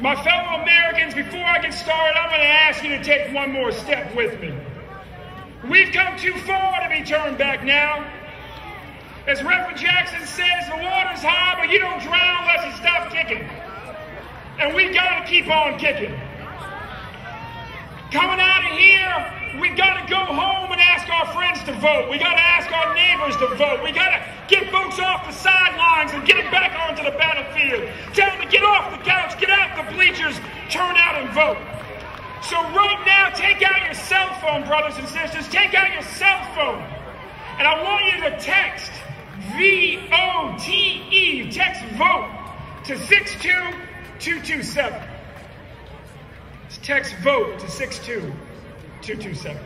My fellow Americans, before I get started, I'm going to ask you to take one more step with me. We've come too far to be turned back now. As Reverend Jackson says, the water's high, but you don't drown unless you stop kicking. And we've got to keep on kicking. Coming out of here, we've got to go home and ask our friends to vote. We got to ask our neighbors to vote. We got to get folks off the sidelines and get them back onto the battlefield. Tell them to get off the couch, get out the bleachers, turn out and vote. So right now, take out your cell phone, brothers and sisters. Take out your cell phone. And I want you to text VOTE, text VOTE to 62227. Text VOTE to 62227.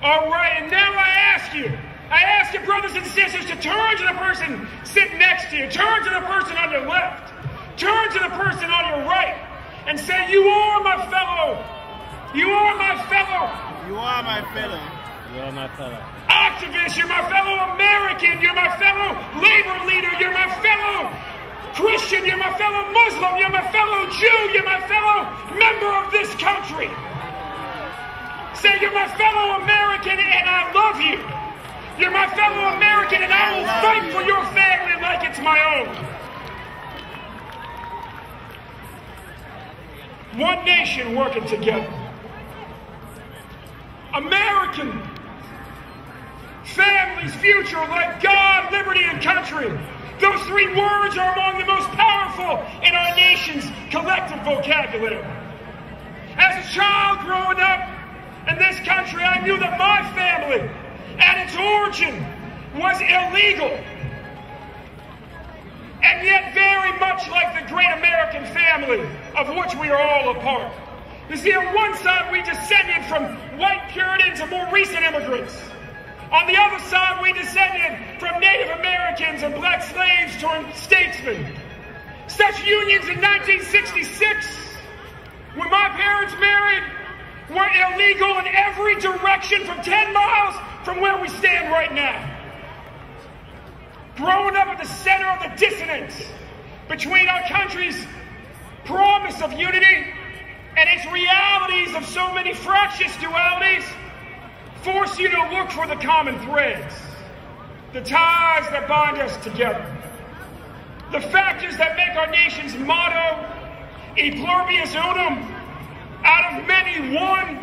All right, and now I ask you, brothers and sisters, to turn to the person sitting next to you, turn to the person on your left, turn to the person on your right, and say, you are my fellow, you are my fellow, you are my fellow, you are my fellow activist, you're my fellow American, you're my fellow labor leader, you're my fellow Christian, you're my fellow Muslim, you're my fellow Jew, you're my fellow member of this country. Say, you're my fellow American and I love you. You're my fellow American and I will fight for your family like it's my own. One nation working together. American families, future like God, liberty, and country. Those three words are among the most powerful in our nation's collective vocabulary. As a child growing up in this country, I knew that my family, at its origin, was illegal. And yet very much like the great American family of which we are all a part. You see, on one side, we descended from white Puritans and more recent immigrants. On the other side, we descended from Native Americans and black slaves turned statesmen. Such unions in 1966, when my parents married, were illegal in every direction from 10 miles from where we stand right now. Growing up at the center of the dissonance between our country's promise of unity and its realities of so many fractious dualities, force you to look for the common threads, the ties that bind us together, the factors that make our nation's motto, E pluribus unum, out of many one,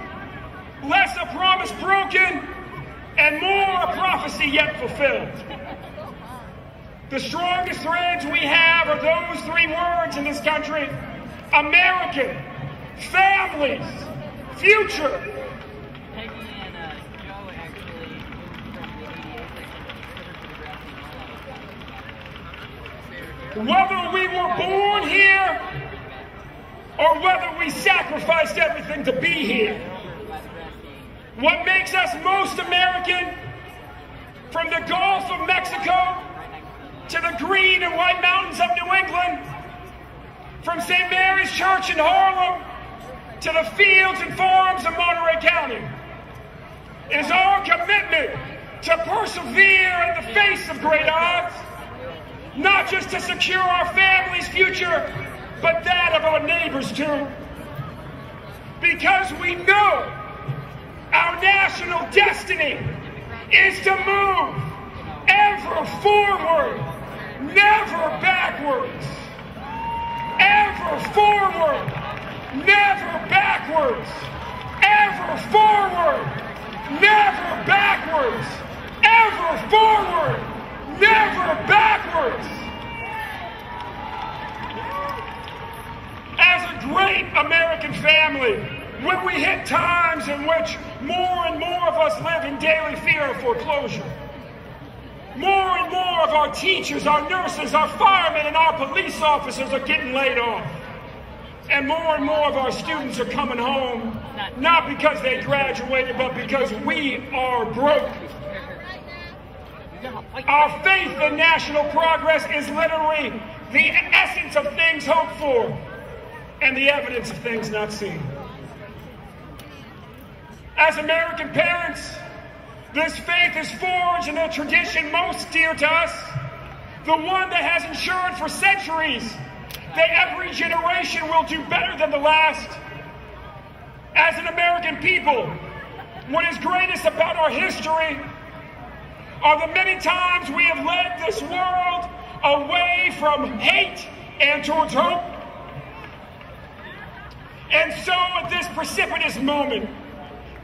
less a promise broken, and more a prophecy yet fulfilled. The strongest threads we have are those three words in this country: American, families, future. Whether we were born here or whether we sacrificed everything to be here, what makes us most American, from the Gulf of Mexico to the green and white mountains of New England, from St. Mary's Church in Harlem to the fields and farms of Monterey County, is our commitment to persevere in the face of great odds, not just to secure our family's future, but that of our neighbors too. Because we know our national destiny is to move ever forward, never backwards. Ever forward, never backwards. Ever forward, never backwards. Ever forward, never backwards. As a great American family, when we hit times in which more and more of us live in daily fear of foreclosure, more and more of our teachers, our nurses, our firemen, and our police officers are getting laid off, and more of our students are coming home, not because they graduated, but because we are broke. Our faith in national progress is literally the essence of things hoped for and the evidence of things not seen. As American parents, this faith is forged in a tradition most dear to us, the one that has ensured for centuries that every generation will do better than the last. As an American people, what is greatest about our history are the many times we have led this world away from hate and towards hope. And so at this precipitous moment,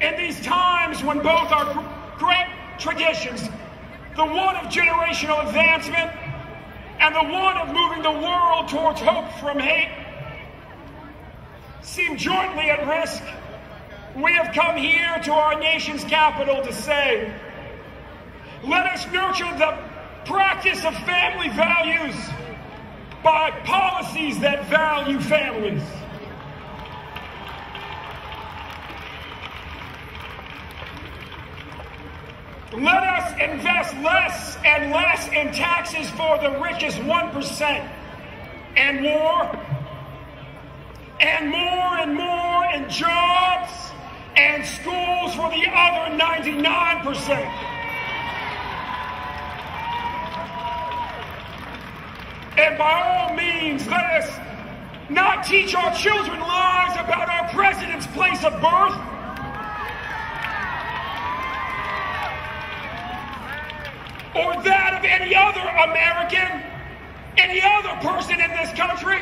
in these times when both our great traditions, the one of generational advancement and the one of moving the world towards hope from hate, seem jointly at risk, we have come here to our nation's capital to say, let us nurture the practice of family values by policies that value families. Let us invest less and less in taxes for the richest 1% and more and more in jobs and schools for the other 99%. And by all means, let us not teach our children lies about our president's place of birth. Or that of any other American, any other person in this country.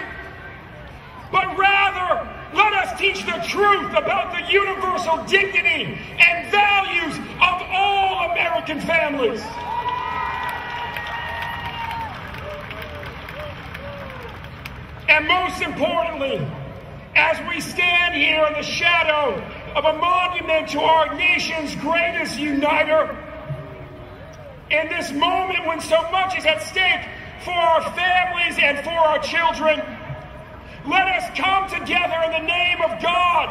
But rather, let us teach the truth about the universal dignity and values of all American families. And most importantly, as we stand here in the shadow of a monument to our nation's greatest uniter, in this moment when so much is at stake for our families and for our children, let us come together in the name of God,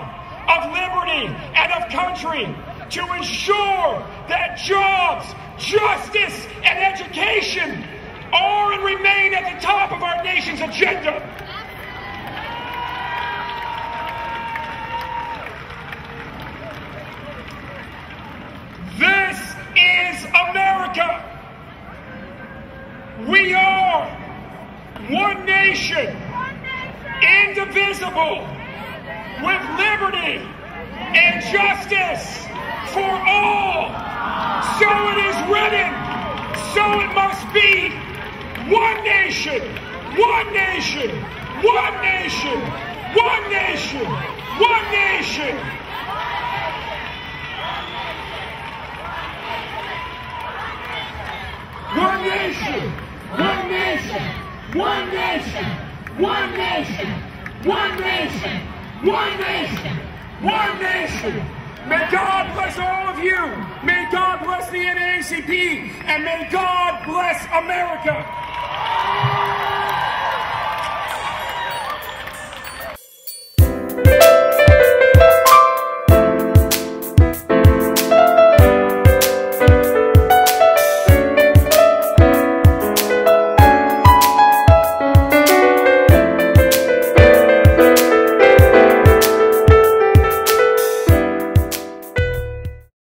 of liberty, and of country to ensure that jobs, justice, and education are and remain at the top of our nation's agenda. This is America. We are one nation, indivisible, with liberty and justice for all. So it is written, so it must be. One nation, one nation, one nation, one nation, one nation. One nation, one nation, one nation, one nation, one nation, one nation, one nation. May God bless all of you. May God bless the NAACP. And may God bless America.